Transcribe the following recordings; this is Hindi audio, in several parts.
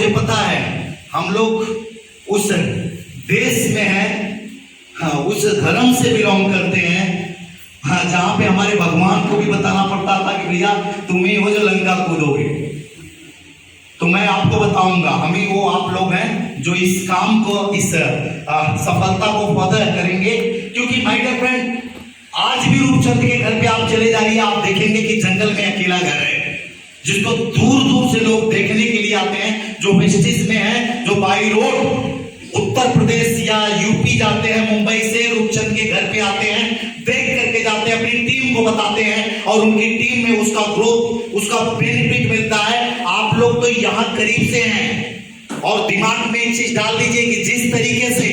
मुझे पता है हम लोग उस देश में हैं, हाँ, उस धर्म से बिलोंग करते हैं, हाँ, जहां पे हमारे भगवान को भी बताना पड़ता था कि भैया तुम ही हो जो लंका कूदोगे। तो मैं आपको बताऊंगा, हम ही वो आप लोग हैं जो इस काम को, इस सफलता को फर्दर करेंगे। क्योंकि माय डियर फ्रेंड, आज भी रूपचंद के घर पे आप चले जाइए, आप देखेंगे कि जंगल में अकेला घर है, जिसको दूर दूर से लोग देखने के लिए आते हैं। जो वेस्टिज में है, जो बाई रोड उत्तर प्रदेश या यूपी जाते हैं, मुंबई से रूपचंद के घर पे आते हैं, देख करके जाते हैं, अपनी टीम को बताते हैं और उनकी टीम में उसका ग्रोथ, उसका बेनिफिट मिलता है। आप लोग तो यहाँ करीब से हैं और दिमाग में एक चीज डाल दीजिए कि जिस तरीके से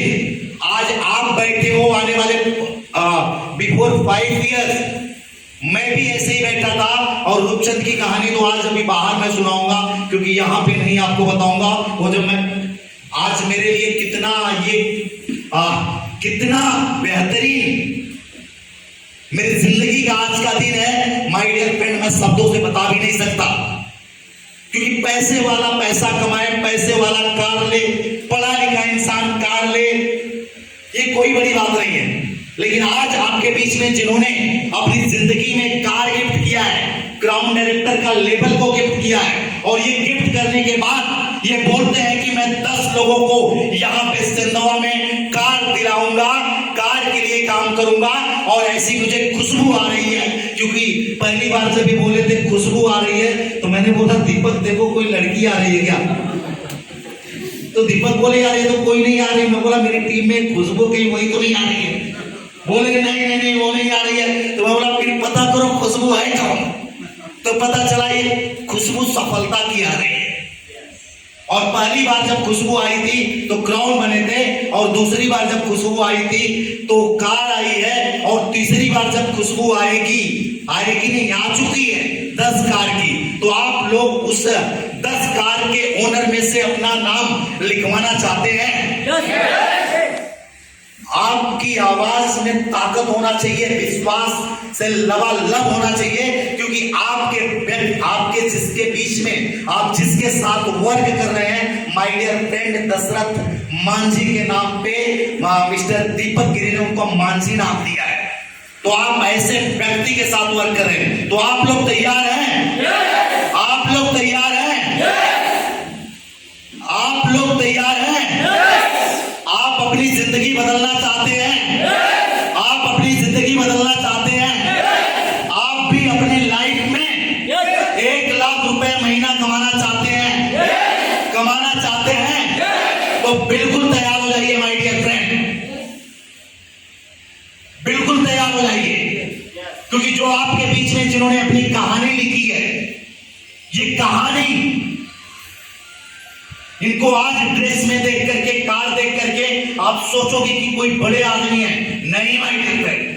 आज आप बैठे हो, आने वाले बिफोर 5 years मैं भी ऐसे ही बैठा था। और रूपचंद की कहानी तो आज अभी बाहर मैं सुनाऊंगा, क्योंकि यहाँ पे नहीं आपको बताऊंगा। वो जब मैं आज मेरे लिए कितना बेहतरीन मेरी जिंदगी का आज का दिन है, माय डियर फ्रेंड, मैं शब्दों से बता भी नहीं सकता। क्योंकि पैसे वाला पैसा कमाए, पैसे वाला कार ले, पढ़ा लिखा इंसान कार ले, ये कोई बड़ी बात नहीं है। लेकिन आज आपके बीच में जिन्होंने अपनी जिंदगी में कार गिफ्ट किया है, क्राउन डायरेक्टर का लेबल को गिफ्ट किया है, और ये गिफ्ट करने के बाद ये बोलते हैं कि मैं 10 लोगों को यहाँ पे सिंधवा में कार दिलाऊंगा, कार के लिए काम करूंगा। और ऐसी मुझे खुशबू आ रही है, क्योंकि पहली बार जब भी बोले थे खुशबू आ रही है, तो मैंने बोला दीपक देखो कोई लड़की आ रही है क्या? तो दीपक बोले यार ये तो कोई नहीं आ रही। मैं बोला मेरी टीम में खुशबू कहीं वही तो नहीं आ रही है। बोले नहीं वो नहीं आ रही है। तो मैं बोला फिर पता करो खुशबू है कौन। तो पता चला ये खुशबू सफलता की आ रही है। और पहली बार जब खुशबू आई थी तो क्राउन बने थे, और दूसरी बार जब खुशबू आई थी तो कार आई है, और तीसरी बार जब खुशबू आएगी नहीं, आ चुकी है 10 कार की। तो आप लोग उस 10 कार के ओनर में से अपना नाम लिखवाना चाहते हैं? आपकी आवाज में ताकत होना चाहिए, विश्वास से लबालब होना चाहिए, क्योंकि आपके जिसके बीच में आप जिसके साथ वर्क कर रहे हैं, my dear friend, Dashrath Manjhi के नाम पे मिस्टर दीपक गिरी ने उनको मांझी नाम दिया है। तो आप ऐसे व्यक्ति के साथ वर्क कर रहे हैं। तो आप लोग तैयार हैं? आप लोग तैयार हैं? आप लोग तैयार हैं? आप अपनी जिंदगी बदलना चाहते हैं? आप अपनी जिंदगी बदलना चाहते हैं? आप भी अपनी लाइफ में 1 लाख रुपए महीना कमाना चाहते हैं? कमाना चाहते हैं? तो बिल्कुल तैयार हो जाइए माय डियर फ्रेंड, बिल्कुल तैयार हो जाइए। क्योंकि जो आपके बीच में जिन्होंने अपनी कहानी लिखी है, ये कहानी इनको आज ड्रेस में देख करके, कार देख करके आप सोचोगे कि कोई बड़े आदमी है। नहीं माय डियर फ्रेंड,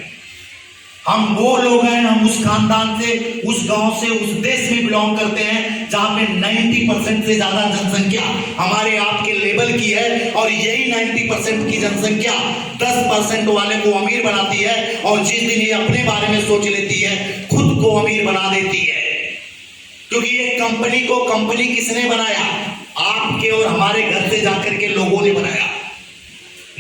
हम वो लोग हैं, हम उस खानदान से, उस गांव से, उस देश में बिलोंग करते हैं जहां पे 90% से ज्यादा जनसंख्या हमारे आपके लेवल की है। और यही 90% की जनसंख्या 10% वाले को अमीर बनाती है, और जिस दिन ये अपने बारे में सोच लेती है, खुद को अमीर बना देती है। क्योंकि ये कंपनी को कंपनी किसने बनाया? आपके और हमारे घर से जाकर के लोगों ने बनाया।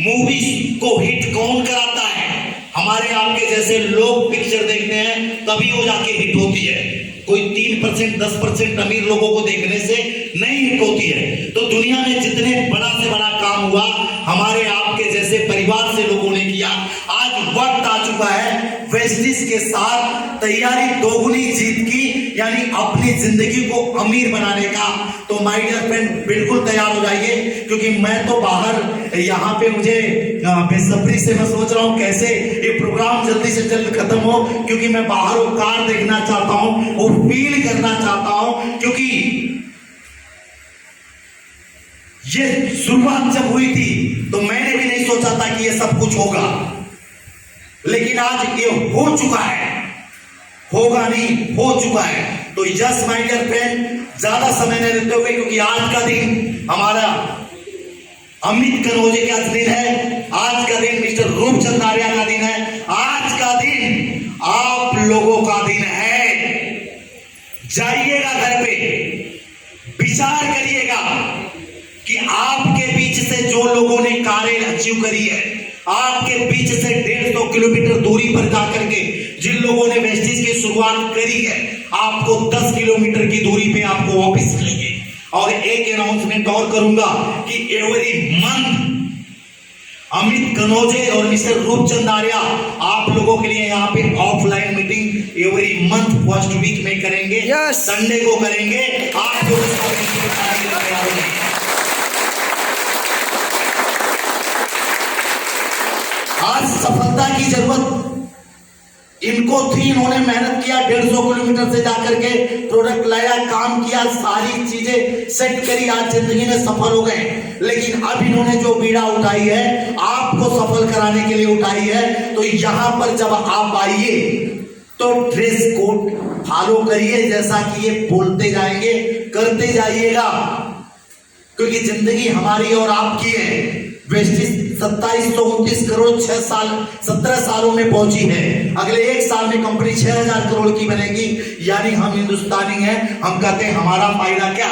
मूवीज को हिट कौन कराता है? हमारे आपके जैसे लोग पिक्चर देखते हैं, तभी वो जाके हिट होती है। कोई 3% 10% अमीर लोगों को देखने से नहीं हिट होती है। तो दुनिया में जितने बड़ा से बड़ा काम हुआ, हमारे आपके जैसे परिवार से लोगों ने किया। आज वक्त आ चुका है वेस्टिज के साथ तैयारी दोगुनी जीत की, यानी अपनी जिंदगी को अमीर बनाने का। तो माय डियर फ्रेंड, बिल्कुल तैयार हो जाइए, क्योंकि मैं तो बाहर यहाँ पे मुझे बेसब्री से मैं सोच रहा हूँ कैसे ये प्रोग्राम जल्दी से जल्द खत्म हो, क्योंकि मैं बाहर वो कार देखना चाहता हूँ, वो फील करना चाहता हूँ। क्योंकि ये शुरुआत जब हुई थी तो मैंने भी नहीं सोचा था कि ये सब कुछ होगा, लेकिन आज ये हो चुका है। होगा नहीं, हो चुका है। तो यस माय डियर फ्रेंड, ज्यादा समय नहीं लेते हुए, क्योंकि आज का दिन हमारा अमित कनौजे का दिन है, आज का दिन मिस्टर रूपचंद आर्या का दिन है, आज का दिन आप लोगों का दिन है। जाइएगा घर पे, विचार करिएगा कि आपके बीच से जो लोगों ने कारें अचीव करी है, आपके बीच से 150 किलोमीटर दूरी पर जाकर के जिन लोगों ने वेस्टिज की शुरुआत करी है, आपको 10 किलोमीटर की दूरी पे आपको वापस मिलेंगे। और एक अनाउंसमेंट और करूंगा कि एवरी मंथ अमित कनौजे और मिस्टर रूपचंद आर्या आप लोगों के लिए यहाँ पे offline meeting every month first week में करेंगे। संडे को करेंगे। आप लोग उसको तैयार होंगे। आज सफलता की जरूरत इनको थी, इन्होंने मेहनत किया, 150 किलोमीटर से जाकर के प्रोडक्ट लाया, काम किया, सारी चीजें सेट करी, आज जिंदगी में सफल हो गए। लेकिन अब इन्होंने जो बीड़ा उठाई है, आपको सफल कराने के लिए उठाई है। तो यहां पर जब आप आइए तो ड्रेस कोड फॉलो करिए, जैसा कि ये बोलते जाएंगे करते जाइएगा, क्योंकि जिंदगी हमारी और आपकी है। वेस्टिज 2729 करोड़ 17 सालों में पहुंची है। अगले एक साल में कंपनी 6000 करोड़ की बनेगी। यानी हम हिंदुस्तानी हैं, हम कहते हैं हमारा फायदा क्या?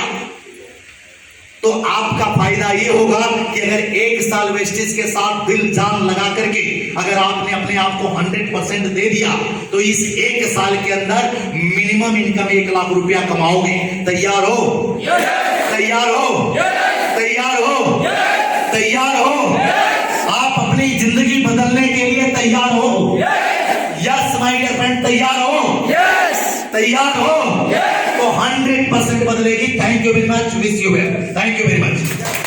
तो आपका फायदा ये होगा कि अगर एक साल वेस्टिज के साथ दिल जान लगा करके अगर आपने अपने आप को 100% दे दिया, तो इस एक साल के अंदर मिनिमम इनकम 1 लाख रुपया कमाओगे। तैयार हो? तैयार हो? तैयार हो? तैयार हो? आप अपनी जिंदगी बदलने के लिए तैयार हो? यस माय डियर फ्रेंड, तैयार हो? तैयार हो? तो 100% बदलेगी। Thank you very much. Wish you well. Thank you very much.